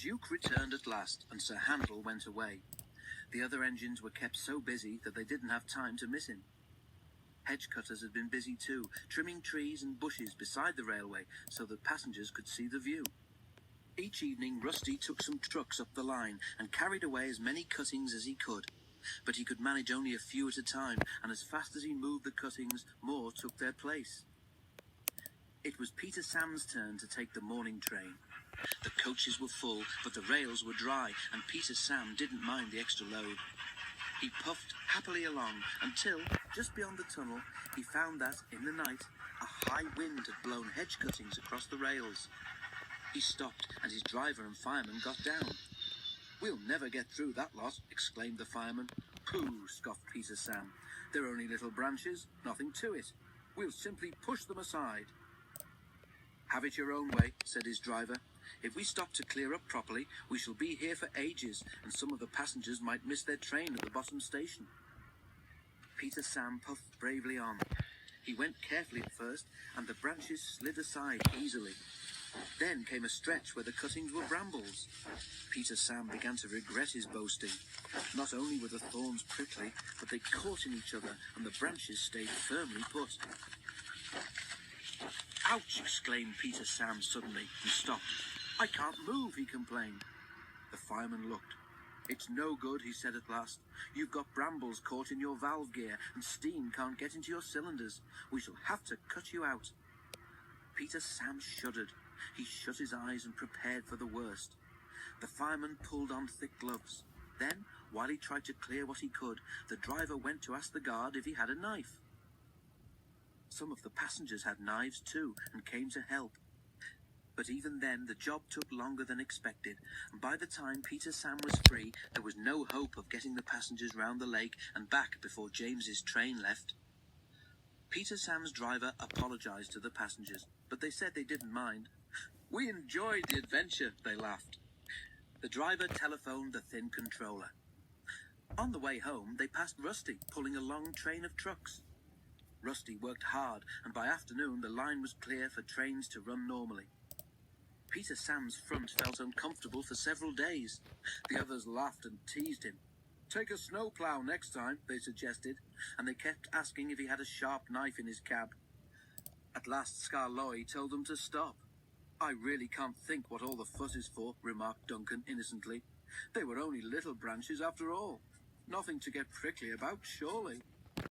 Duke returned at last, and Sir Handel went away. The other engines were kept so busy that they didn't have time to miss him. Hedge cutters had been busy too, trimming trees and bushes beside the railway so that passengers could see the view. Each evening Rusty took some trucks up the line and carried away as many cuttings as he could. But he could manage only a few at a time, and as fast as he moved the cuttings, more took their place. It was Peter Sam's turn to take the morning train. The coaches were full, but the rails were dry, and Peter Sam didn't mind the extra load. He puffed happily along until, just beyond the tunnel, he found that, in the night, a high wind had blown hedge cuttings across the rails. He stopped, and his driver and fireman got down. "We'll never get through that lot," exclaimed the fireman. "Pooh," scoffed Peter Sam. "They're only little branches, nothing to it. We'll simply push them aside." "Have it your own way," said his driver. "If we stop to clear up properly, we shall be here for ages, and some of the passengers might miss their train at the bottom station." Peter Sam puffed bravely on. He went carefully at first, and the branches slid aside easily. Then came a stretch where the cuttings were brambles. Peter Sam began to regret his boasting. Not only were the thorns prickly, but they caught in each other, and the branches stayed firmly put. "Ouch!" exclaimed Peter Sam suddenly, and stopped. "I can't move," he complained. The fireman looked. "It's no good," he said at last. "You've got brambles caught in your valve gear, and steam can't get into your cylinders. We shall have to cut you out." Peter Sam shuddered. He shut his eyes and prepared for the worst. The fireman pulled on thick gloves. Then, while he tried to clear what he could, the driver went to ask the guard if he had a knife. Some of the passengers had knives too, and came to help. But even then, the job took longer than expected, and by the time Peter Sam was free, there was no hope of getting the passengers round the lake and back before James's train left. Peter Sam's driver apologized to the passengers, but they said they didn't mind. "We enjoyed the adventure," they laughed. The driver telephoned the thin controller. On the way home, they passed Rusty, pulling a long train of trucks. Rusty worked hard, and by afternoon the line was clear for trains to run normally. Peter Sam's front felt uncomfortable for several days. The others laughed and teased him. "Take a snowplow next time," they suggested, and they kept asking if he had a sharp knife in his cab. At last Skarloey told them to stop. "I really can't think what all the fuss is for," remarked Duncan innocently. "They were only little branches after all. Nothing to get prickly about, surely."